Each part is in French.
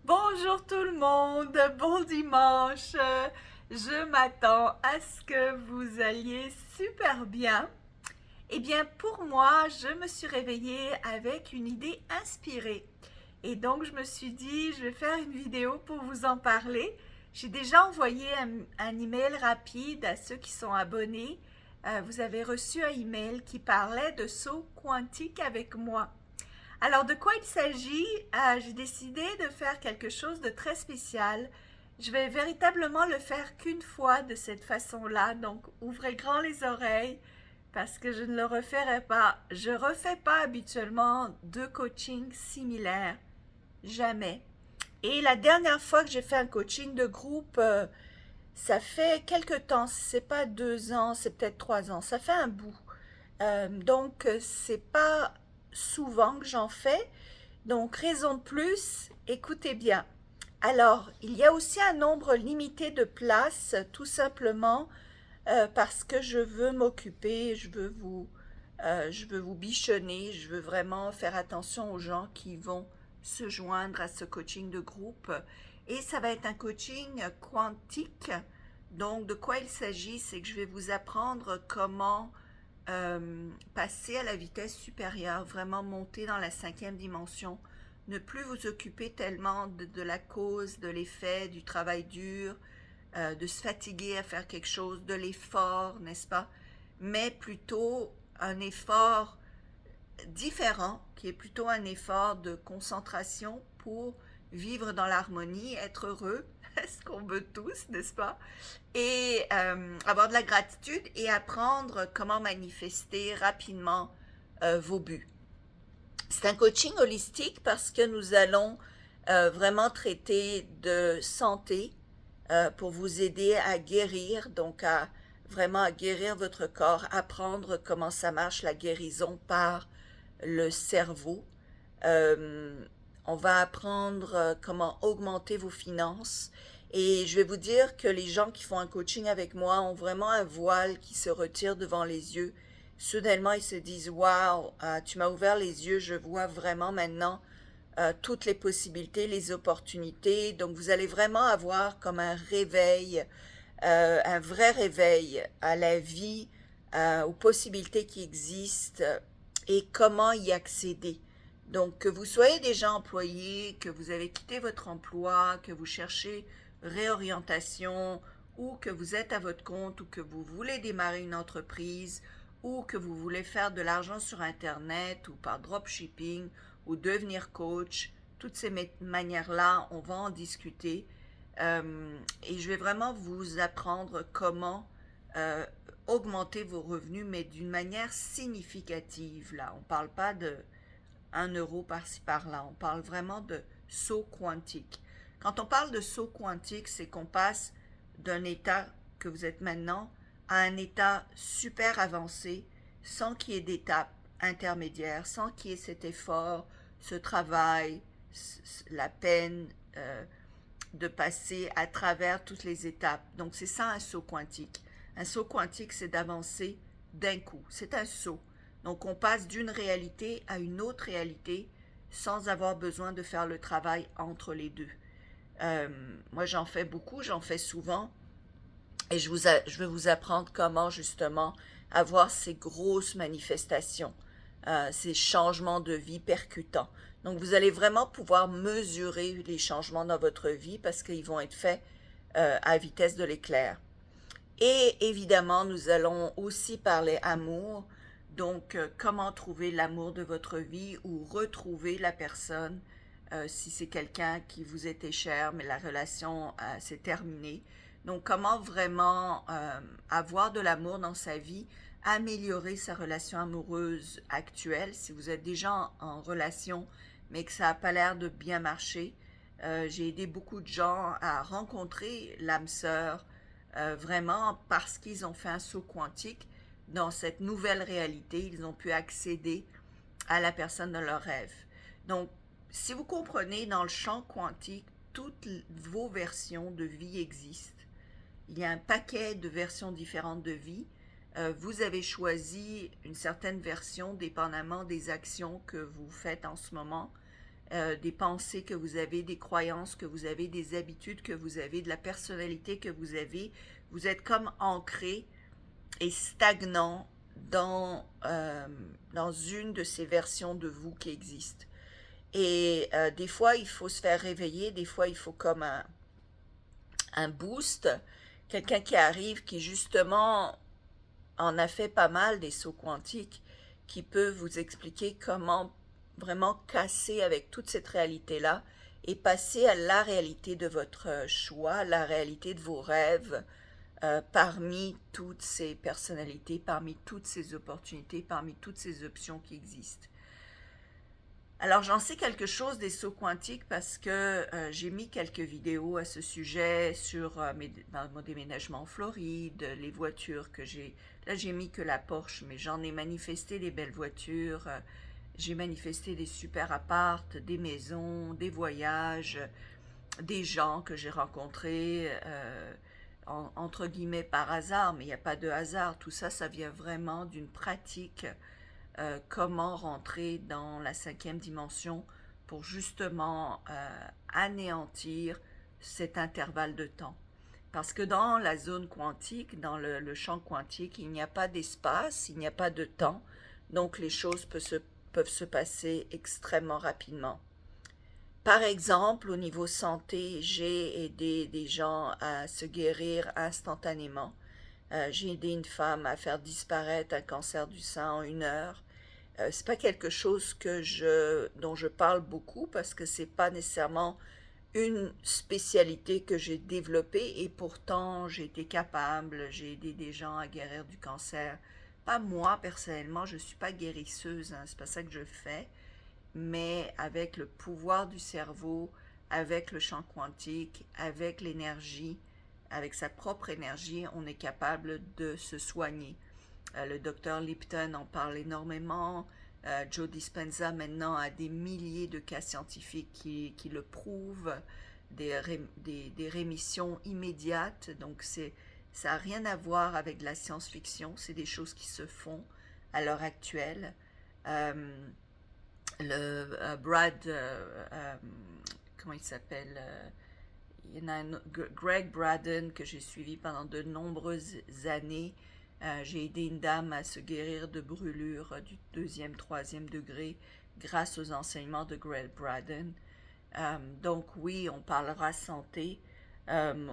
Bonjour tout le monde, bon dimanche. Je m'attends à ce que vous alliez super bien. Eh bien, pour moi, je me suis réveillée avec une idée inspirée. Et donc, je me suis dit, je vais faire une vidéo pour vous en parler. J'ai déjà envoyé un email rapide à ceux qui sont abonnés. Vous avez reçu un email qui parlait de saut quantique avec moi. Alors, de quoi il s'agit? J'ai décidé de faire quelque chose de très spécial. Je vais véritablement le faire qu'une fois de cette façon-là. Donc, ouvrez grand les oreilles parce que je ne le referai pas. Je ne refais pas habituellement deux coachings similaires. Jamais. Et la dernière fois que j'ai fait un coaching de groupe, ça fait quelque temps. C'est pas 2 ans, c'est peut-être 3 ans. Ça fait un bout. Donc, c'est pas souvent que j'en fais. Donc, raison de plus, écoutez bien. Alors, il y a aussi un nombre limité de places, tout simplement parce que je veux m'occuper, je veux vous bichonner, je veux vraiment faire attention aux gens qui vont se joindre à ce coaching de groupe. Et ça va être un coaching quantique. Donc, de quoi il s'agit, c'est que je vais vous apprendre comment passer à la vitesse supérieure, vraiment monter dans la cinquième dimension, ne plus vous occuper tellement de la cause, de l'effet, du travail dur, de se fatiguer à faire quelque chose, de l'effort, n'est-ce pas? Mais plutôt un effort différent, qui est plutôt un effort de concentration pour vivre dans l'harmonie, être heureux, ce qu'on veut tous, n'est-ce pas? Et avoir de la gratitude et apprendre comment manifester rapidement vos buts. C'est un coaching holistique parce que nous allons vraiment traiter de santé pour vous aider à guérir, donc à vraiment à guérir votre corps, apprendre comment ça marche la guérison par le cerveau. Euh, on va apprendre comment augmenter vos finances. Et je vais vous dire que les gens qui font un coaching avec moi ont vraiment un voile qui se retire devant les yeux. Soudainement, ils se disent, waouh, tu m'as ouvert les yeux, je vois vraiment maintenant toutes les possibilités, les opportunités. Donc, vous allez vraiment avoir comme un réveil, un vrai réveil à la vie, aux possibilités qui existent et comment y accéder. Donc, que vous soyez déjà employé, que vous avez quitté votre emploi, que vous cherchez réorientation, ou que vous êtes à votre compte, ou que vous voulez démarrer une entreprise, ou que vous voulez faire de l'argent sur Internet, ou par dropshipping, ou devenir coach, toutes ces manières-là, on va en discuter. Et je vais vraiment vous apprendre comment euh, augmenter vos revenus, mais d'une manière significative. Là, on ne parle pas de 1 euro par-ci par-là, on parle vraiment de saut quantique. Quand on parle de saut quantique, c'est qu'on passe d'un état que vous êtes maintenant à un état super avancé, sans qu'il y ait d'étape intermédiaire, sans qu'il y ait cet effort, ce travail, la peine de passer à travers toutes les étapes. Donc c'est ça un saut quantique. Un saut quantique, c'est d'avancer d'un coup. C'est un saut. Donc on passe d'une réalité à une autre réalité sans avoir besoin de faire le travail entre les deux. Euh, Moi j'en fais beaucoup, j'en fais souvent et je vais vous apprendre comment justement avoir ces grosses manifestations, ces changements de vie percutants. Donc vous allez vraiment pouvoir mesurer les changements dans votre vie parce qu'ils vont être faits à vitesse de l'éclair. Et évidemment, nous allons aussi parler amour. Donc, comment trouver l'amour de votre vie ou retrouver la personne si c'est quelqu'un qui vous était cher, mais la relation s'est terminée. Donc, comment vraiment avoir de l'amour dans sa vie, améliorer sa relation amoureuse actuelle si vous êtes déjà en relation, mais que ça n'a pas l'air de bien marcher. J'ai aidé beaucoup de gens à rencontrer l'âme sœur, vraiment parce qu'ils ont fait un saut quantique dans cette nouvelle réalité, ils ont pu accéder à la personne de leur rêve. Donc, si vous comprenez, dans le champ quantique, toutes vos versions de vie existent. Il y a un paquet de versions différentes de vie. Vous avez choisi une certaine version dépendamment des actions que vous faites en ce moment. des pensées que vous avez, des croyances que vous avez, des habitudes que vous avez, de la personnalité que vous avez. Vous êtes comme ancré et stagnant dans une de ces versions de vous qui existent. Et des fois, il faut se faire réveiller, des fois, il faut comme un boost, quelqu'un qui arrive, qui justement en a fait pas mal des sauts quantiques, qui peut vous expliquer comment vraiment casser avec toute cette réalité-là et passer à la réalité de votre choix, la réalité de vos rêves, parmi toutes ces personnalités, parmi toutes ces opportunités, parmi toutes ces options qui existent. Alors j'en sais quelque chose des sauts quantiques parce que j'ai mis quelques vidéos à ce sujet sur mon déménagement en Floride, les voitures que j'ai. Là j'ai mis que la Porsche, mais j'en ai manifesté des belles voitures, j'ai manifesté des super appartes, des maisons, des voyages, des gens que j'ai rencontrés, entre guillemets par hasard, mais il n'y a pas de hasard. Tout ça, ça vient vraiment d'une pratique. Comment rentrer dans la 5e dimension pour justement anéantir cet intervalle de temps. Parce que dans la zone quantique, dans le champ quantique, il n'y a pas d'espace, il n'y a pas de temps, donc les choses peuvent se passer extrêmement rapidement. Par exemple, au niveau santé, j'ai aidé des gens à se guérir instantanément. J'ai aidé une femme à faire disparaître un cancer du sein en 1 heure. C'est pas quelque chose dont je parle beaucoup parce que c'est pas nécessairement une spécialité que j'ai développée et pourtant j'ai été capable, j'ai aidé des gens à guérir du cancer. Pas moi personnellement, je suis pas guérisseuse, hein, c'est pas ça que je fais, mais avec le pouvoir du cerveau, avec le champ quantique, avec l'énergie, avec sa propre énergie, on est capable de se soigner. Le docteur Lipton en parle énormément. Joe Dispenza maintenant a des milliers de cas scientifiques qui le prouvent, des rémissions immédiates. Donc ça n'a rien à voir avec de la science-fiction, c'est des choses qui se font à l'heure actuelle. Comment il s'appelle, il y en a Greg Braden que j'ai suivi pendant de nombreuses années. J'ai aidé une dame à se guérir de brûlures du 2e, 3e degré grâce aux enseignements de Greg Braden. Donc oui, on parlera santé.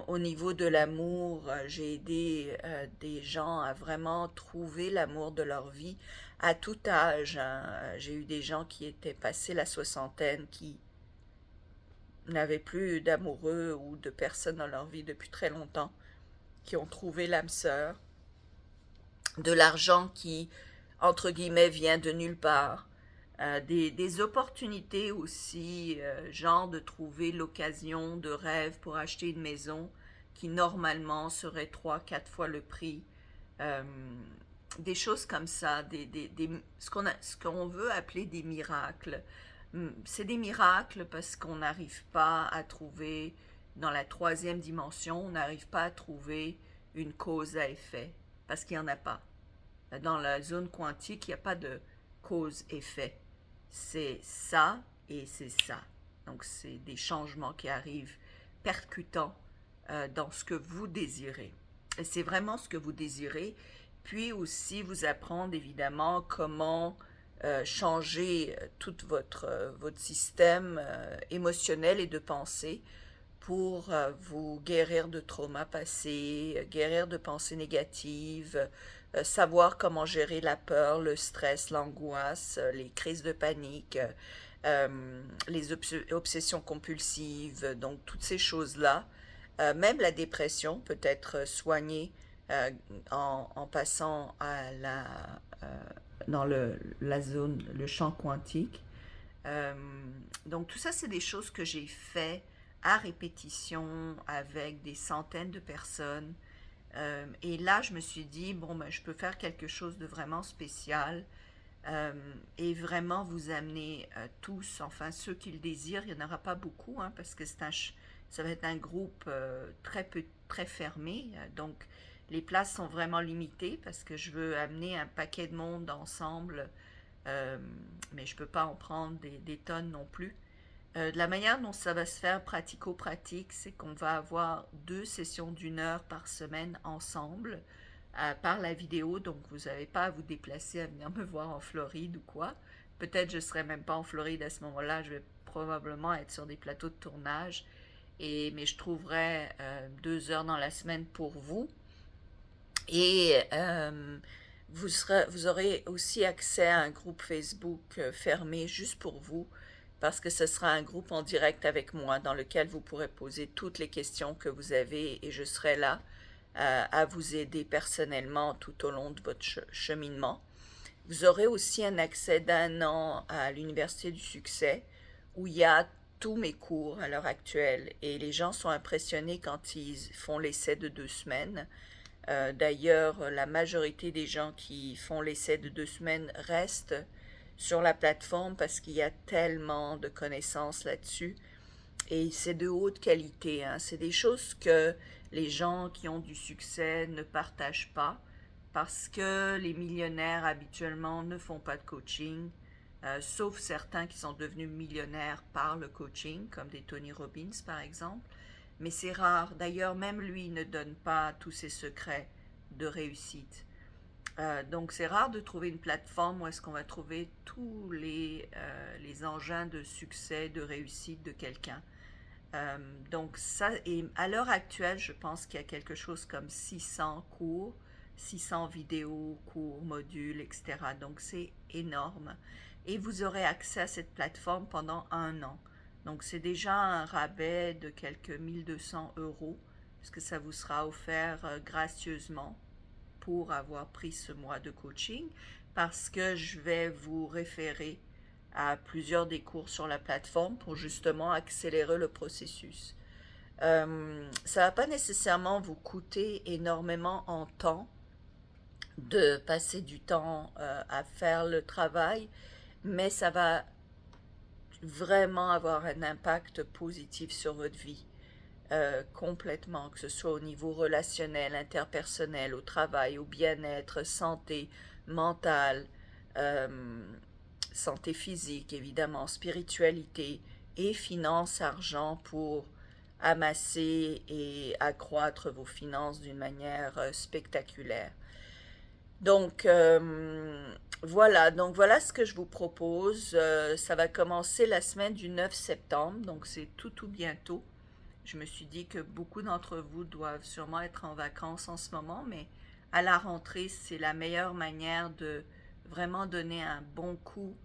Au niveau de l'amour, j'ai aidé des gens à vraiment trouver l'amour de leur vie à tout âge. J'ai eu des gens qui étaient passés la soixantaine, qui n'avaient plus d'amoureux ou de personnes dans leur vie depuis très longtemps, qui ont trouvé l'âme sœur, de l'argent qui, entre guillemets, vient de nulle part, des opportunités aussi, genre de trouver l'occasion de rêve pour acheter une maison qui normalement serait 3, 4 fois le prix, euh, des choses comme ça, ce qu'on veut appeler des miracles. C'est des miracles parce qu'on n'arrive pas à trouver, dans la 3e dimension, on n'arrive pas à trouver une cause à effet, parce qu'il n'y en a pas. Dans la zone quantique, il n'y a pas de cause-effet. C'est ça et c'est ça. Donc c'est des changements qui arrivent percutants dans ce que vous désirez. Et c'est vraiment ce que vous désirez. Puis aussi vous apprendre évidemment comment changer tout votre système émotionnel et de pensée pour vous guérir de traumas passés, guérir de pensées négatives, savoir comment gérer la peur, le stress, l'angoisse, les crises de panique, les obsessions compulsives, donc toutes ces choses-là. Même la dépression peut être soignée en passant dans la zone, le champ quantique. Donc tout ça, c'est des choses que j'ai fait à répétition avec des centaines de personnes. Et là, je me suis dit, bon, ben, je peux faire quelque chose de vraiment spécial et vraiment vous amener tous, enfin ceux qui le désirent. Il n'y en aura pas beaucoup, hein, parce que ça va être un groupe très fermé. Donc, les places sont vraiment limitées parce que je veux amener un paquet de monde ensemble, mais je ne peux pas en prendre des tonnes non plus. De la manière dont ça va se faire pratico-pratique, c'est qu'on va avoir 2 sessions d'1 heure par semaine ensemble par la vidéo, donc vous n'avez pas à vous déplacer à venir me voir en Floride ou quoi. Peut-être je ne serai même pas en Floride à ce moment-là, je vais probablement être sur des plateaux de tournage, mais je trouverai 2 heures dans la semaine pour vous. Et vous aurez aussi accès à un groupe Facebook fermé juste pour vous, parce que ce sera un groupe en direct avec moi dans lequel vous pourrez poser toutes les questions que vous avez et je serai là à vous aider personnellement tout au long de votre cheminement. Vous aurez aussi un accès d'1 an à l'Université du Succès où il y a tous mes cours à l'heure actuelle et les gens sont impressionnés quand ils font l'essai de 2 semaines. D'ailleurs, la majorité des gens qui font l'essai de 2 semaines restent sur la plateforme parce qu'il y a tellement de connaissances là-dessus et c'est de haute qualité, hein. C'est des choses que les gens qui ont du succès ne partagent pas parce que les millionnaires habituellement ne font pas de coaching, sauf certains qui sont devenus millionnaires par le coaching, comme des Tony Robbins par exemple. Mais c'est rare. D'ailleurs, même lui ne donne pas tous ses secrets de réussite. Donc c'est rare de trouver une plateforme où est-ce qu'on va trouver tous les engins de succès, de réussite de quelqu'un. Donc ça, et à l'heure actuelle, je pense qu'il y a quelque chose comme 600 cours, 600 vidéos, cours, modules, etc. Donc c'est énorme. Et vous aurez accès à cette plateforme pendant 1 an. Donc c'est déjà un rabais de quelques 1 200 €, puisque ça vous sera offert gracieusement pour avoir pris ce mois de coaching, parce que je vais vous référer à plusieurs des cours sur la plateforme pour justement accélérer le processus. Ça ne va pas nécessairement vous coûter énormément en temps de passer du temps à faire le travail, mais ça va vraiment avoir un impact positif sur votre vie. Complètement, que ce soit au niveau relationnel, interpersonnel, au travail, au bien-être, santé mentale, santé physique, évidemment, spiritualité et finances, argent pour amasser et accroître vos finances d'une manière spectaculaire. Donc, voilà ce que je vous propose. Ça va commencer la semaine du 9 septembre, donc c'est tout bientôt. Je me suis dit que beaucoup d'entre vous doivent sûrement être en vacances en ce moment, mais à la rentrée, c'est la meilleure manière de vraiment donner un bon coup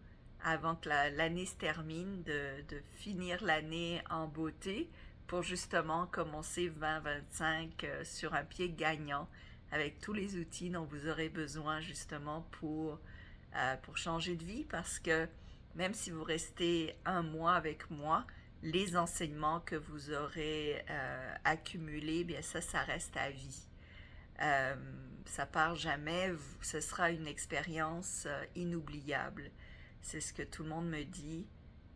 avant que l'année se termine, de finir l'année en beauté pour justement commencer 2025 sur un pied gagnant avec tous les outils dont vous aurez besoin justement pour changer de vie, parce que même si vous restez un mois avec moi, les enseignements que vous aurez accumulés, bien ça reste à vie. Ça part jamais, ce sera une expérience inoubliable. C'est ce que tout le monde me dit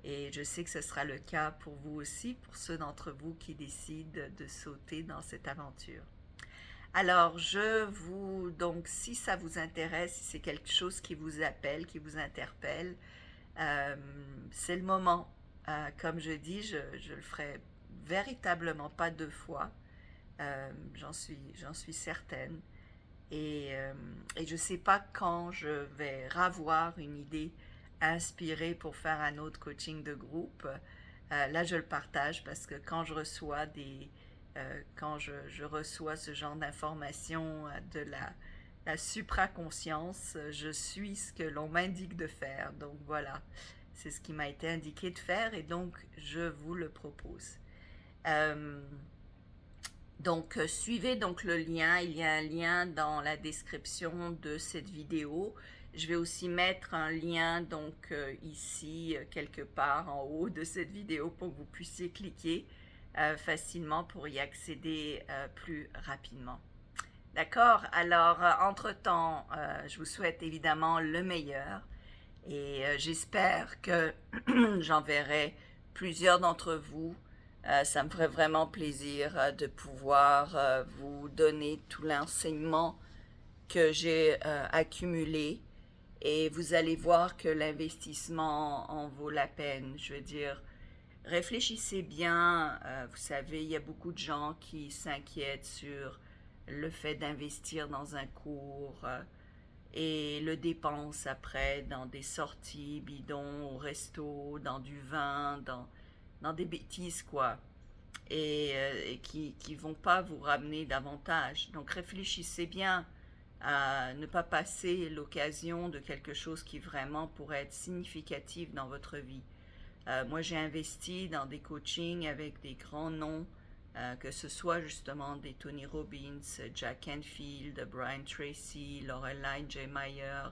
et je sais que ce sera le cas pour vous aussi, pour ceux d'entre vous qui décident de sauter dans cette aventure. Alors, donc si ça vous intéresse, si c'est quelque chose qui vous appelle, qui vous interpelle, c'est le moment. Comme je dis, je le ferai véritablement pas 2 fois. J'en suis certaine. Et je ne sais pas quand je vais ravoir une idée inspirée pour faire un autre coaching de groupe. Là, je le partage parce que quand je reçois quand je reçois ce genre d'informations de la supraconscience, je suis ce que l'on m'indique de faire. Donc voilà, c'est ce qui m'a été indiqué de faire et donc je vous le propose. Donc suivez donc le lien, il y a un lien dans la description de cette vidéo. Je vais aussi mettre un lien donc ici quelque part en haut de cette vidéo pour que vous puissiez cliquer facilement pour y accéder plus rapidement. D'accord? Alors entre-temps, je vous souhaite évidemment le meilleur et j'espère que j'enverrai plusieurs d'entre vous. Ça me ferait vraiment plaisir de pouvoir vous donner tout l'enseignement que j'ai accumulé et vous allez voir que l'investissement en vaut la peine. Je veux dire, réfléchissez bien. Vous savez, il y a beaucoup de gens qui s'inquiètent sur le fait d'investir dans un cours et le dépensent après dans des sorties bidons au resto, dans du vin, dans des bêtises quoi. Et qui vont pas vous ramener davantage. Donc réfléchissez bien à ne pas passer l'occasion de quelque chose qui vraiment pourrait être significatif dans votre vie. Moi, j'ai investi dans des coachings avec des grands noms, que ce soit justement des Tony Robbins, Jack Canfield, Brian Tracy, Lorelai J. Meyer,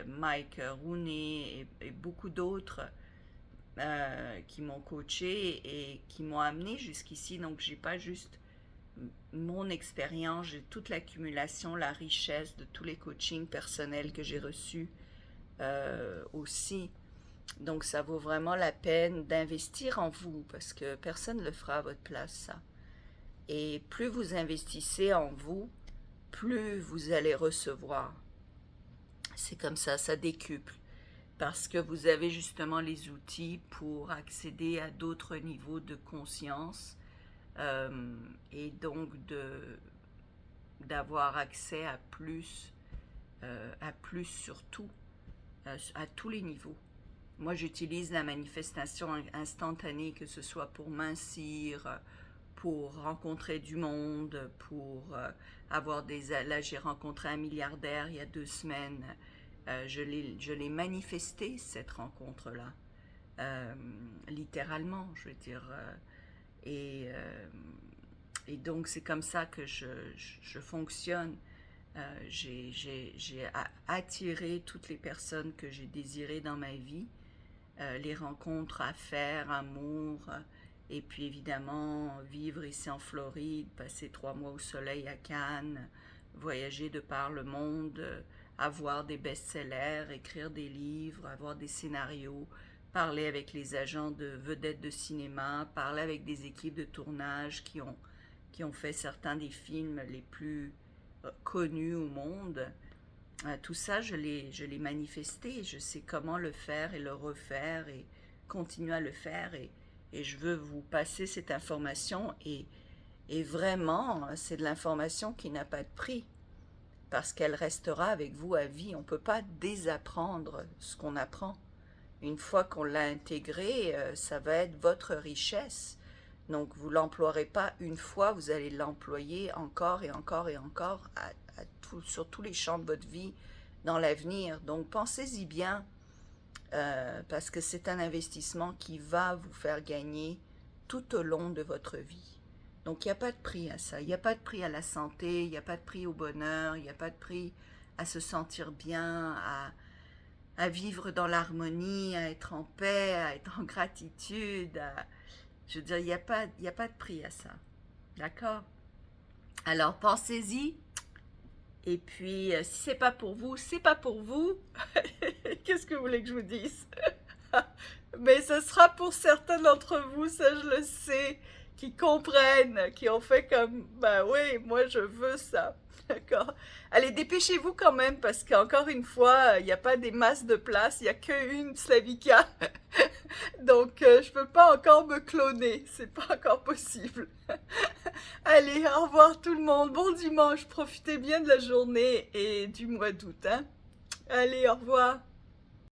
Mike Rooney et beaucoup d'autres qui m'ont coaché et qui m'ont amené jusqu'ici. Donc, j'ai pas juste mon expérience, j'ai toute l'accumulation, la richesse de tous les coachings personnels que j'ai reçus aussi. Donc, ça vaut vraiment la peine d'investir en vous parce que personne ne le fera à votre place, ça. Et plus vous investissez en vous, plus vous allez recevoir. C'est comme ça décuple. Parce que vous avez justement les outils pour accéder à d'autres niveaux de conscience et donc d'avoir accès à plus surtout, à tous les niveaux. Moi, j'utilise la manifestation instantanée, que ce soit pour mincir, pour rencontrer du monde, pour avoir des... Là, j'ai rencontré un milliardaire il y a 2 semaines. Je l'ai manifesté, cette rencontre-là. Littéralement, je veux dire. Et donc, c'est comme ça que je fonctionne. J'ai attiré toutes les personnes que j'ai désirées dans ma vie. Les rencontres, affaires, amour, et puis évidemment vivre ici en Floride, passer 3 mois au soleil à Cannes, voyager de par le monde, avoir des best-sellers, écrire des livres, avoir des scénarios, parler avec les agents de vedettes de cinéma, parler avec des équipes de tournage qui ont fait certains des films les plus connus au monde. Tout ça, je l'ai manifesté. Je sais comment le faire et le refaire et continuer à le faire. Et je veux vous passer cette information. Et vraiment, c'est de l'information qui n'a pas de prix. Parce qu'elle restera avec vous à vie. On ne peut pas désapprendre ce qu'on apprend. Une fois qu'on l'a intégré, ça va être votre richesse. Donc, vous ne l'emploierez pas une fois, vous allez l'employer encore et encore et encore sur tous les champs de votre vie dans l'avenir. Donc, pensez-y bien, parce que c'est un investissement qui va vous faire gagner tout au long de votre vie. Donc, il n'y a pas de prix à ça. Il n'y a pas de prix à la santé, il n'y a pas de prix au bonheur, il n'y a pas de prix à se sentir bien, à vivre dans l'harmonie, à être en paix, à être en gratitude. Je veux dire, il n'y a pas de prix à ça. D'accord? Alors, pensez-y. Et puis, si c'est pas pour vous, c'est pas pour vous. Qu'est-ce que vous voulez que je vous dise? Mais ce sera pour certains d'entre vous, ça je le sais, qui comprennent, qui ont fait comme, ben oui, moi je veux ça. D'accord? Allez, dépêchez-vous quand même, parce qu'encore une fois, il n'y a pas des masses de place, il n'y a qu'une Slavica. Donc, je peux pas encore me cloner, c'est pas encore possible. Allez, au revoir tout le monde, bon dimanche, profitez bien de la journée et du mois d'août, hein. Allez, au revoir.